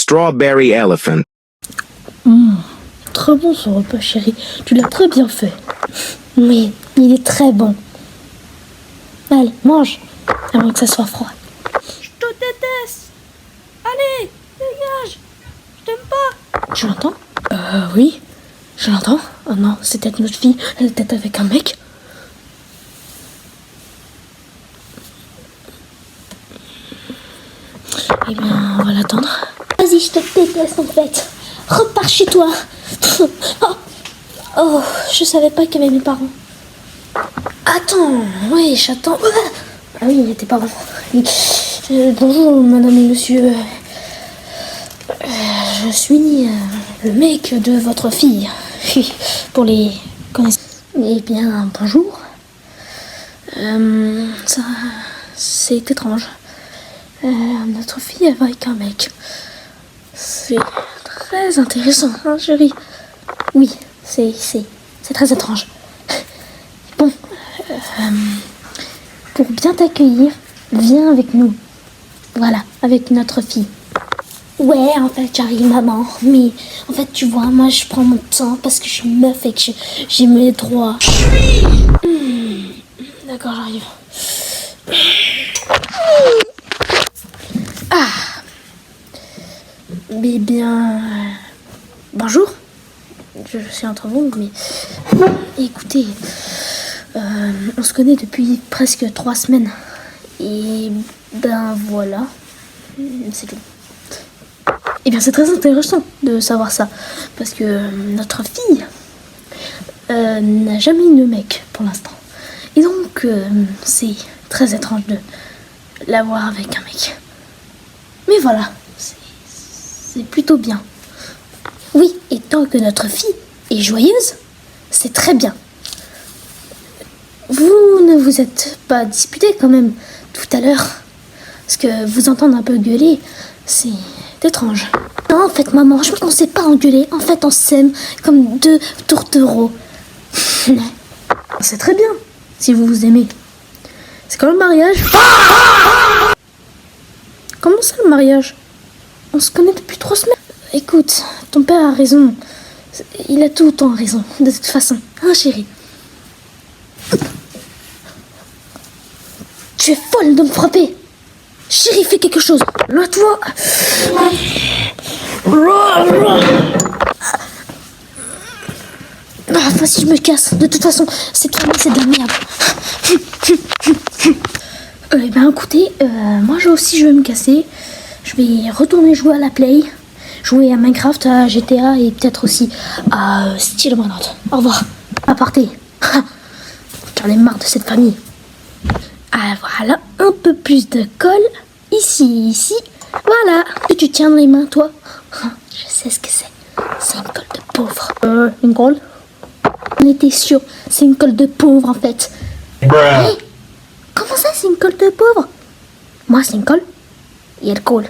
strawberry elephant. Très bon ce repas, chérie. Tu l'as très bien fait. Oui, il est très bon. Allez, mange, avant que ça soit froid. Je te déteste. Allez, dégage. Je t'aime pas. Tu l'entends? Oui, je l'entends. Oh non, c'est peut-être notre fille. Elle est peut-être avec un mec. Eh bien, on va l'attendre. Vas-y, je te déteste en fait. Repars chez toi. Oh, je savais pas qu'il y avait mes parents. Attends, oui, j'attends. Ah oui, il y a tes parents. Bonjour, madame et monsieur. Je suis le mec de votre fille. Pour les connaissances. Eh bien, bonjour. Ça, c'est étrange. Notre fille est avec un mec. C'est très intéressant, hein, chérie. Oui, c'est très étrange. Bon, pour bien t'accueillir, viens avec nous. Voilà, avec notre fille. Ouais, en fait, j'arrive, maman. Mais, en fait, tu vois, moi, je prends mon temps parce que je suis meuf et que j'ai mes droits. D'accord, j'arrive. Mais bien... bonjour. Je suis entre vous, mais... écoutez, on se connaît depuis presque 3 semaines. Et ben voilà, c'est tout. Et bien c'est très intéressant de savoir ça, parce que notre fille n'a jamais eu de mec pour l'instant. Et donc c'est très étrange de l'avoir avec un mec. Mais voilà, c'est plutôt bien. Oui, et tant que notre fille est joyeuse, c'est très bien. Vous ne vous êtes pas disputé quand même tout à l'heure? Parce que vous entendre un peu gueuler, c'est étrange. Non, en fait, maman, on s'est pas engueulé. En fait, on s'aime comme 2 tourtereaux. C'est très bien, si vous vous aimez. C'est quand le mariage? Comment ça, le mariage? On se connaît depuis 3 semaines. Écoute, ton père a raison. Il a tout le temps raison, de toute façon. Hein, chérie? Tu es folle de me frapper. Chérie, fais quelque chose. Là, toi. Ah, vas-y, je me casse. De toute façon, cette famille, c'est de la merde. Eh ben, écoutez, moi aussi, je vais me casser. Je vais retourner jouer à la Play. Jouer à Minecraft, à GTA et peut-être aussi à Steel Manhunt. Au revoir. Aparté. J'en ai marre de cette famille. Ah, voilà, un peu plus de colle. Ici. Voilà. Tu tiens dans les mains, toi? Je sais ce que c'est. C'est une colle de pauvre. Une colle? On était sûr. C'est une colle de pauvre, en fait. Hey, comment ça, c'est une colle de pauvre? Moi, c'est une colle. Et elle colle.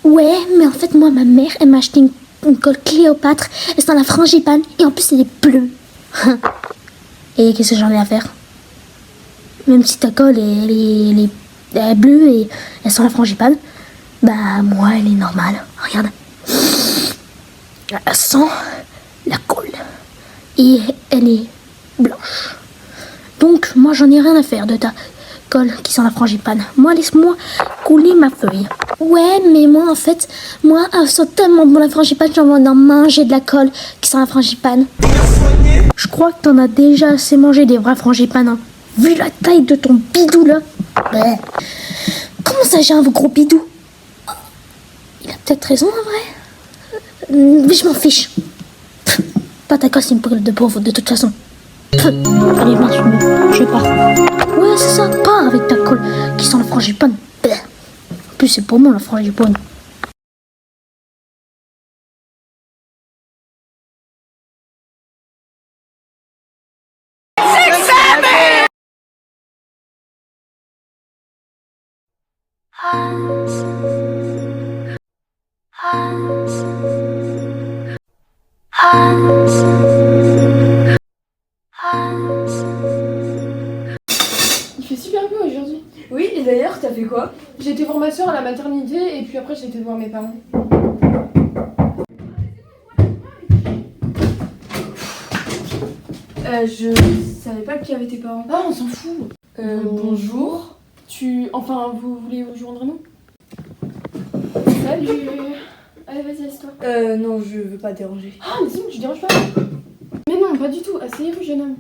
Ouais, mais en fait, moi, ma mère, elle m'a acheté une colle Cléopâtre. Elle sent la frangipane. Et en plus, elle est bleue. Et qu'est-ce que j'en ai à faire? Même si ta colle, elle est bleue et elle sent la frangipane, bah, moi, elle est normale. Regarde. Elle sent la colle. Et elle est blanche. Donc, moi, j'en ai rien à faire de ta colle qui sent la frangipane. Moi, laisse-moi couler ma feuille. Ouais, mais moi, en fait, elle sent tellement bon la frangipane, j'ai envie d'en manger de la colle qui sent la frangipane. Je crois que t'en as déjà assez mangé des vrais frangipanes, hein. Vu la taille de ton bidou, là. Ouais. Comment ça, j'ai un gros bidou? Il a peut-être raison, en vrai. Mais je m'en fiche. Pas ta colle, c'est une colle de pauvre, de toute façon. Allez, marche, je pars. Ouais, c'est ça, pars avec ta colle qui sent la frangipane. En plus, c'est pour moi, la frangipane. Il fait super beau aujourd'hui. Oui, et d'ailleurs, t'as fait quoi? J'ai été voir ma soeur à la maternité et puis après j'ai été voir mes parents. Je savais pas qui avaient tes parents. Ah, on s'en fout. Bonjour. Vous voulez vous joindre à nous? Salut. Allez, vas-y, assieds-toi. Non, je veux pas déranger. Ah, mais si, je dérange pas. Mais non, pas du tout. Asseyez-vous, jeune homme.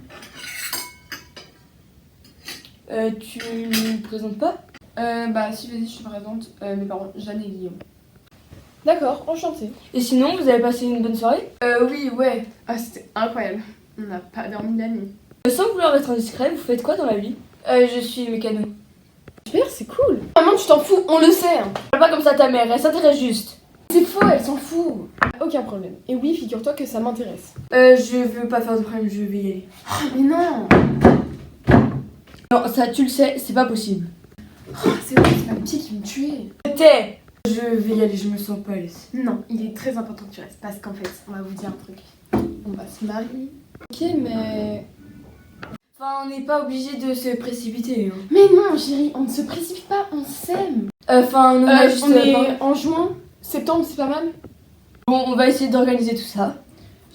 Tu me présentes pas? Bah, si, vas-y, je te présente. Mes parents, Jeanne et Guillaume. D'accord, enchanté. Et sinon, vous avez passé une bonne soirée? Oui, ouais. Ah, c'était incroyable. On n'a pas dormi de la nuit. Sans vouloir être indiscret, vous faites quoi dans la vie? Je suis mécano. Super, c'est cool. Maman, tu t'en fous, on le sait. Hein. Parle pas comme ça à ta mère, elle s'intéresse juste. C'est faux, elle s'en fout. Aucun problème. Et oui, figure-toi que ça m'intéresse. Je veux pas faire de problème, je vais y aller. Mais non. Non, ça tu le sais, c'est pas possible. C'est vrai, c'est ma petite qui me tuait. Tais! Je vais y aller, je me sens pas à l'aise. Non, il est très important que tu restes. Parce qu'en fait, on va vous dire un truc. On va se marier. Ok, mais... Enfin, on n'est pas obligé de se précipiter. Hein. Mais non, chérie, on ne se précipite pas, on s'aime. Enfin, on a juste... on est en juin, septembre, c'est pas mal. Bon, on va essayer d'organiser tout ça.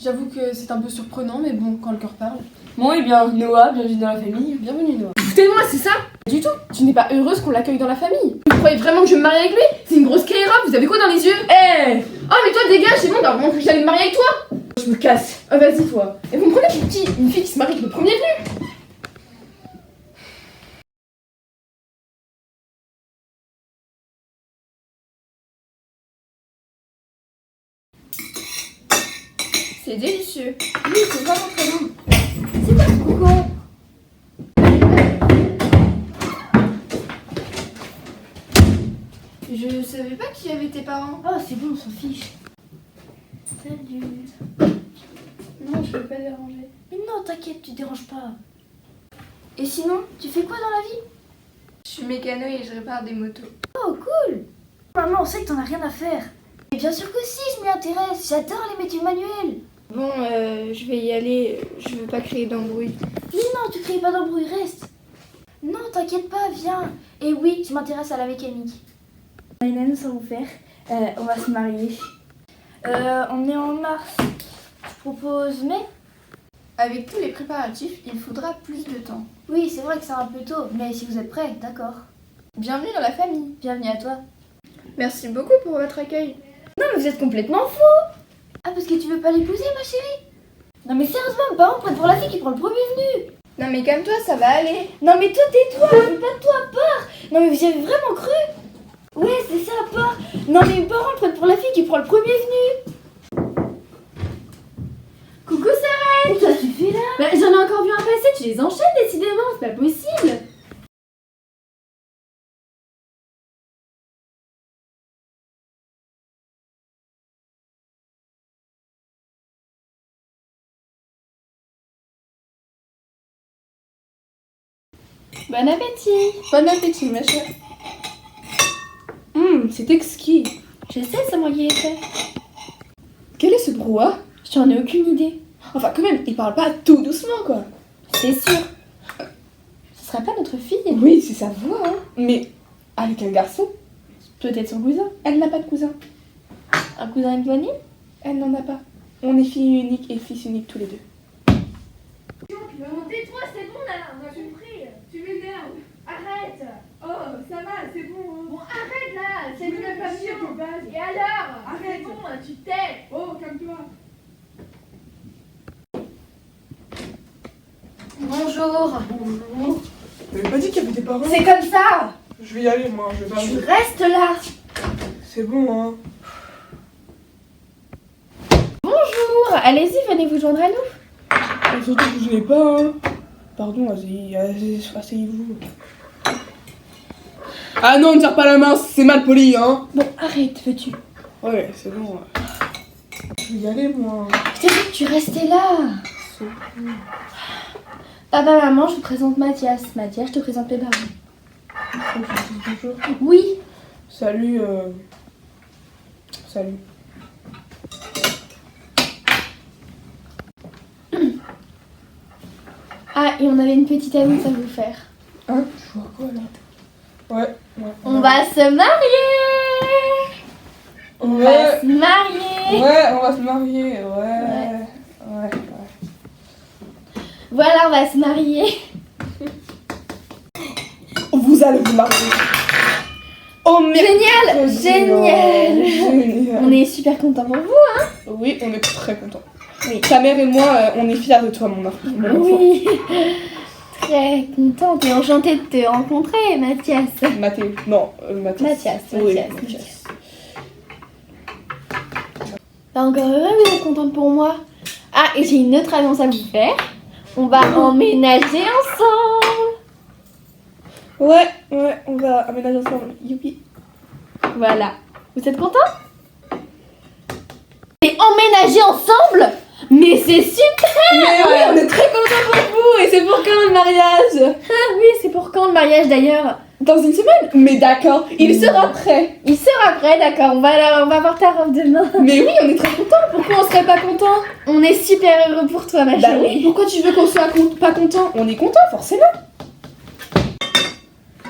J'avoue que c'est un peu surprenant, mais bon, quand le cœur parle. Bon, et bien, Noah, bienvenue dans la famille. Bienvenue, Noah. Foutez-moi, c'est ça? Pas du tout. Tu n'es pas heureuse qu'on l'accueille dans la famille? Vous croyez vraiment que je vais me marie avec lui? C'est une grosse caïra, vous avez quoi dans les yeux? Hé! Oh, mais toi, dégage, c'est bon, bah vraiment que j'allais me marier avec toi? Je me casse. Oh, vas-y, toi. Et vous me prenez pour qui? Une fille qui se marie avec le premier venu? C'est délicieux. Oui, c'est vraiment très bon. C'est quoi ce con? Je savais pas qui avait tes parents. Oh, c'est bon, on s'en fiche. Salut. Non, je veux pas déranger. Mais non, t'inquiète, tu déranges pas. Et sinon, tu fais quoi dans la vie? Je suis mécano et je répare des motos. Oh, cool. Maman, on sait que t'en as rien à faire. Mais bien sûr que si, je m'y intéresse. J'adore les métiers manuels. Bon, je vais y aller. Je veux pas créer d'embrouille. Mais non, tu crées pas d'embrouille, reste. Non, t'inquiète pas, viens. Et oui, je m'intéresse à la mécanique. Une annonce à vous faire. On va se marier. On est en mars. Je propose mai. Avec tous les préparatifs, il faudra plus de temps. Oui, c'est vrai que c'est un peu tôt, mais si vous êtes prêts, d'accord. Bienvenue dans la famille. Bienvenue à toi. Merci beaucoup pour votre accueil. Non, mais vous êtes complètement fou. Ah, parce que tu veux pas l'épouser, ma chérie? Non, mais sérieusement, mes parents prennent pour la fille qui prend le premier venu. Non mais calme-toi, ça va aller. Non, mais toi, tais-toi, fais pas de toi à part. Non, mais vous y avez vraiment cru? Ouais, c'est ça, à part. Non, mais mes parents prennent pour la fille qui prend le premier venu. Coucou Sarah. Toi, tu fais là? Bah, j'en ai encore vu un passer, tu les enchaînes décidément, c'est pas possible. Bon appétit. Bon appétit ma chère. C'est exquis. Je sais, c'est moi qui l'ai fait. Quel est ce brouhaha? J'en ai aucune idée. Enfin quand même, il parle pas tout doucement quoi. C'est sûr. Ce sera pas notre fille? Oui, c'est sa voix hein. Mais avec un garçon? Peut-être son cousin. Elle n'a pas de cousin. Un cousin éloigné? Elle n'en a pas. On est fille unique et fils unique tous les deux. Tais-toi, c'est bon là, on a compris. Tu m'énerves. Arrête. Oh, ça va, c'est bon. Hein. Bon, arrête là, c'est une passion. Et alors? Arrête. C'est bon, tu t'es. Oh, calme-toi. Bonjour. Bonjour. T'avais pas dit qu'il y avait des parents? C'est comme ça. Je vais y aller moi, je vais pas. Tu restes là. C'est bon hein. Bonjour, allez-y, venez vous joindre à nous. Surtout que je n'ai pas hein. Pardon, asseyez-vous. Ah non, ne tire pas la main, c'est mal poli hein. Bon, arrête, veux-tu? Ouais, c'est bon. Je vais y aller moi. Je t'ai dit que tu restais là. C'est bon. Papa, maman, je vous présente Mathias. Mathias, je te présente les parents. Bonjour. Oui. Salut. Salut. Ah, et on avait une petite annonce à vous faire. Hein? Je vois quoi là? Ouais. On va se marier. On va se marier. Ouais, on va se marier, ouais. Voilà, on va se marier. Vous allez vous marier. Oh merde. Génial. On est super contents pour vous. Oui, on est très contents. Oui. Ta mère et moi, on est fiers de toi, mon enfant. Oui. Très contente et enchantée de te rencontrer, Mathias. Mathieu. Non, Mathias. Oui, Mathias. Pas encore heureux, vous êtes contente pour moi? Ah, et j'ai une autre annonce à vous faire. On va emménager ensemble. Ouais, on va aménager ensemble. Youpi. Voilà. Vous êtes contents? Et emménager ensemble? Mais c'est super! Mais oui, on est très contents pour vous. Et c'est pour quand le mariage? Ah oui, c'est pour quand le mariage d'ailleurs? Dans une semaine. Mais d'accord, il sera prêt. Il sera prêt, d'accord. On va voir ta robe demain. Mais oui, on est très contents. Pourquoi on serait pas contents? On est super heureux pour toi, ma Bah chérie. oui, pourquoi tu veux qu'on soit pas content? On est content, forcément.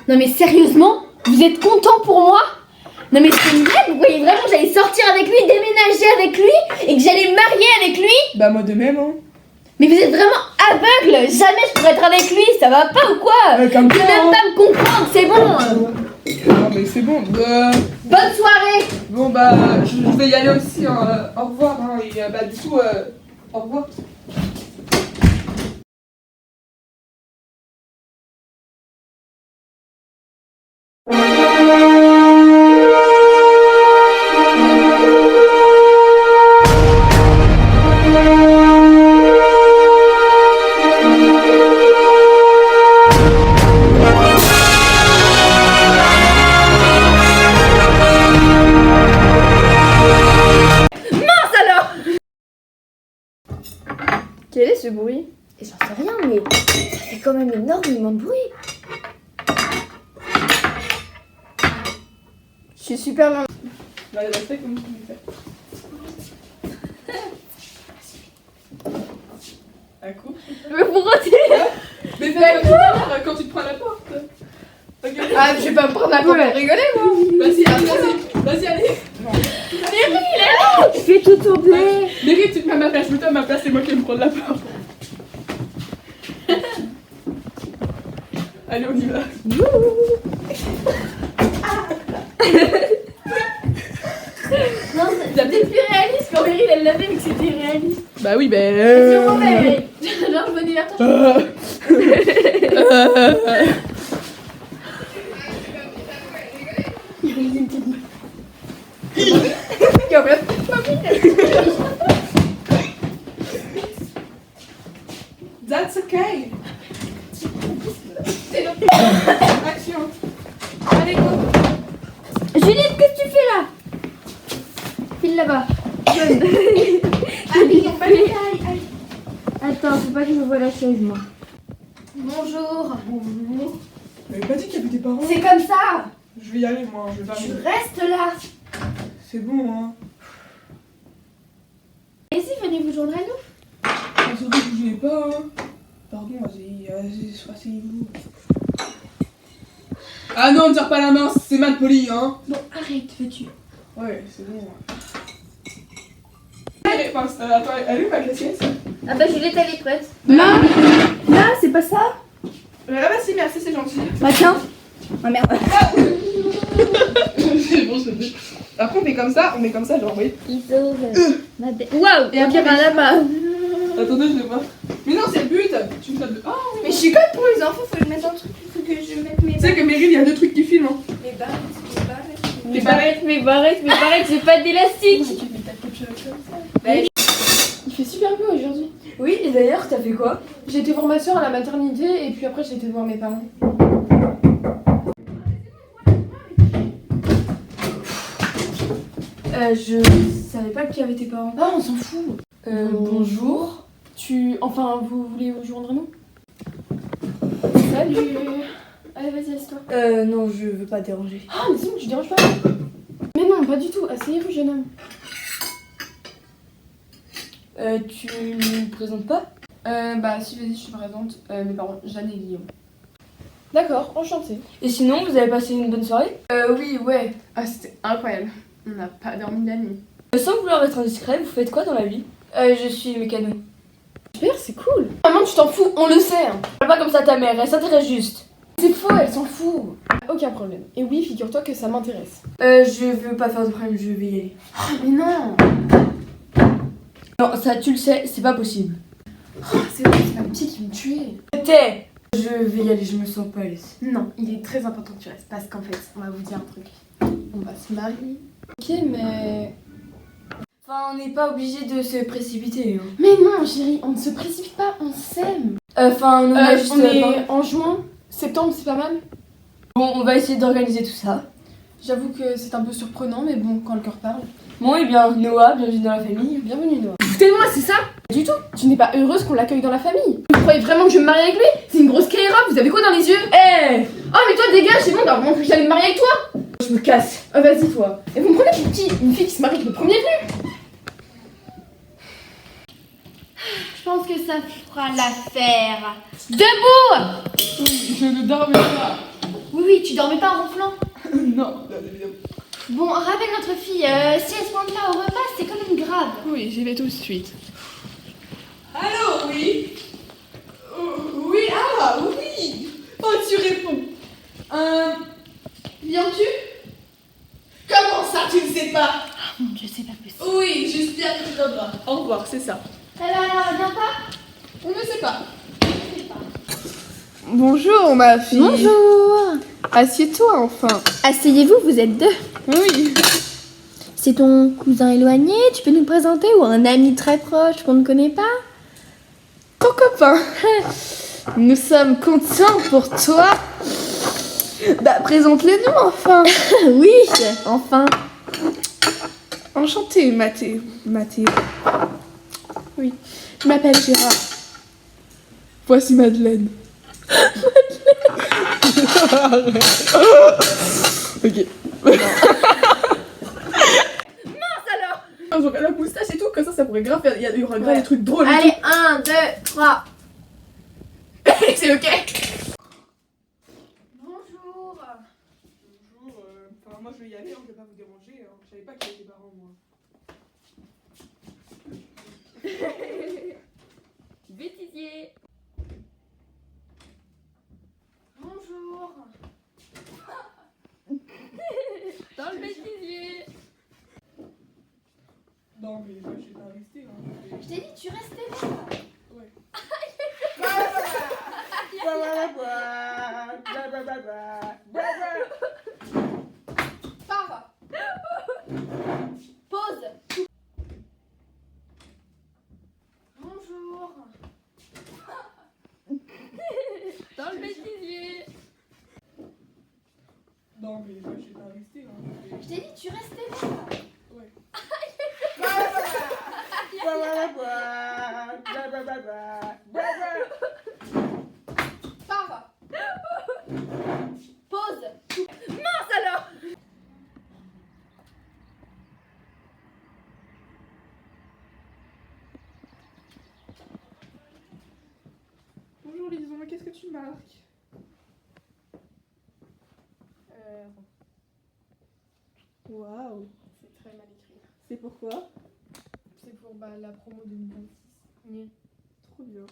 Non mais sérieusement, vous êtes content pour moi? Non mais c'est une blague, vous voyez vraiment que j'allais sortir avec lui, déménager avec lui et que j'allais me marier avec lui? Bah moi de même, hein. Mais vous êtes vraiment aveugle. Jamais je pourrais être avec lui, ça va pas ou quoi? Comme Tu peux toi, même hein. pas me comprendre, c'est bon. Non mais c'est bon. Bonne soirée. Bon bah je vais y aller aussi. Hein. Au revoir. Hein. Et bah du coup, au revoir. Quel est ce bruit? Et j'en sais rien, mais ça fait quand même énormément de bruit. Je suis super loin. Bah elle a fait comme tu me fais. Un coup. Mais pourquoi tu... Mais fais comme tout à l'heure quand tu te prends la porte. Ok. Ah, je vais pas me prendre la porte pour rigoler, moi. Vas-y, vas-y, allez. Je fais tout tomber. Mérite, tu te mets à ma place. Mets-toi à ma place, c'est moi qui vais me prendre la porte. Allez, on y va. Non, c'est peut-être plus réaliste quand Meryl elle l'avait mais que c'était réaliste. Bah oui, Vas-y, on refait, Meryl. Genre, je me divers That's okay. Action. Allez, go. Juliette, qu'est-ce que tu fais là? File là-bas. Allez, on va aller. Attends, faut pas que je me voie la chaise, moi. Bonjour. Bonjour. T'avais pas dit qu'il y avait tes parents? C'est comme ça. Je vais y aller, moi. Je vais pas Tu arriver. restes là. C'est bon, hein. Allez-y, venez vous joindre à nous. Ah, surtout que je l'ai pas, hein. Pardon, vas-y, asseyez-vous. Ah non, ne tire pas la main, c'est mal poli, hein. Bon, arrête, veux-tu? Ouais, c'est bon. Attends, elle est où ma glacière? Ah bah Juliette, elle est prête. Là, c'est pas ça. Ah bah si, merci, c'est gentil. Bah tiens. Oh merde. C'est bon, c'est bon. Après on met comme ça, genre oui. Iso, ma belle. Waouh, Et après, caméra là-bas. Attendez, je vais voir. Mais non, c'est le but. Tu me tapes de... Oh, Mais je suis comme pour les enfants, faut le mettre dans le truc. Faut que je mette mes tu sais que Meryl, il y a deux trucs qui filment. Hein. Mes barrettes, mes barrettes, j'ai pas d'élastique. Il fait super beau aujourd'hui. Oui, et d'ailleurs, t'as fait quoi? J'ai été voir ma soeur à la maternité et puis après j'ai été voir mes parents. Je savais pas qui avait tes parents. Ah, on s'en fout. Bonjour. Vous voulez vous joindre à nous? Salut. Allez, vas-y, assieds-toi. Non, je veux pas déranger. Ah, mais si, tu déranges pas. Mais non, pas du tout. Asseyez-vous, jeune homme. Tu me présentes pas? Bah si, vas-y, je te présente. Mes parents, Jeanne et Guillaume. D'accord, enchanté. Et sinon, vous avez passé une bonne soirée? Oui, ouais. Ah, c'était incroyable. On n'a pas dormi de la nuit. Sans vouloir être indiscret, vous faites quoi dans la vie? Je suis mécano. Super, c'est cool. Maman, tu t'en fous, on le sait. Hein. Parle pas comme ça à ta mère, elle s'intéresse juste. C'est faux, elle s'en fout. Aucun problème. Et oui, figure-toi que ça m'intéresse. Je veux pas faire de problème, je vais y aller. Mais non. Non, ça tu le sais, c'est pas possible. C'est vrai, c'est ma pied qui me tuait. Tais! Je vais y aller, je me sens pas à l'aise. Non, il est très important que tu restes. Parce qu'en fait, on va vous dire un truc. On va se marier. Ok, mais... Enfin, on n'est pas obligé de se précipiter. Hein. Mais non, chérie, on ne se précipite pas, on s'aime. Enfin, on a juste... On est en juin, septembre, c'est pas mal. Bon, on va essayer d'organiser tout ça. J'avoue que c'est un peu surprenant, mais bon, quand le cœur parle. Bon, et bien, Noah, bienvenue dans la famille. Bienvenue, Noah. Foutez-moi, c'est ça? Pas du tout. Tu n'es pas heureuse qu'on l'accueille dans la famille. Vous croyez vraiment que je vais me marier avec lui? C'est une grosse caïra, vous avez quoi dans les yeux? Eh Oh, mais toi, dégage, c'est bon, t'as vraiment cru que j'allais me marier avec toi? Je me casse. Ah, vas-y, toi. Et vous me prenez pour qui? Une fille qui se marie le premier venu? Je pense que ça fera l'affaire. Debout! Je ne dormais pas. Oui, tu dormais pas en ronflant. Non, bien évidemment. Bon, rappelle notre fille, si elle se pointe pas au repas, c'est quand même grave. Oui, j'y vais tout de suite. Allô, oui. Oui, ah, oui. Oh, tu réponds. Viens-tu? Comment ça, tu ne sais pas? Mon Dieu, c'est pas possible. Oui, j'espère que tu viendras. Au revoir, c'est ça. Alors, viens pas? On ne sait pas. Bonjour, ma fille. Bonjour. Assieds-toi, enfin. Asseyez-vous, vous êtes deux. Oui. C'est ton cousin éloigné, tu peux nous le présenter, ou un ami très proche qu'on ne connaît pas? Ton copain. Nous sommes contents pour toi. Bah, présente-les-nous, enfin. Oui, enfin. Enchantée, Mathéo. Oui, je m'appelle Gérard. Voici Madeleine. Ok. Mince alors! J'aurais la moustache et tout, comme ça pourrait grave faire. Il y aura grave des trucs drôles. et Allez, 1, 2, 3. tout. C'est ok. Bonjour. Bonjour, enfin moi je vais y aller, je vais pas vous déranger, je savais pas qu'il y avait des parents moi. Bêtisier. Bonjour. Dans le bêtisier. Non mais je vais pas rester. Je t'ai dit, tu restais là. Ouais. Pars. Pause. Bonjour. Dans le bêtisier. Non mais je vais pas rester. Je t'ai dit, tu restais là. Ouais. Pars. Pause. Mince alors. Bonjour Lison, qu'est-ce que tu marques? Waouh, C'est très mal écrit. c'est pourquoi? C'est pour la promo 2026. Trop bien.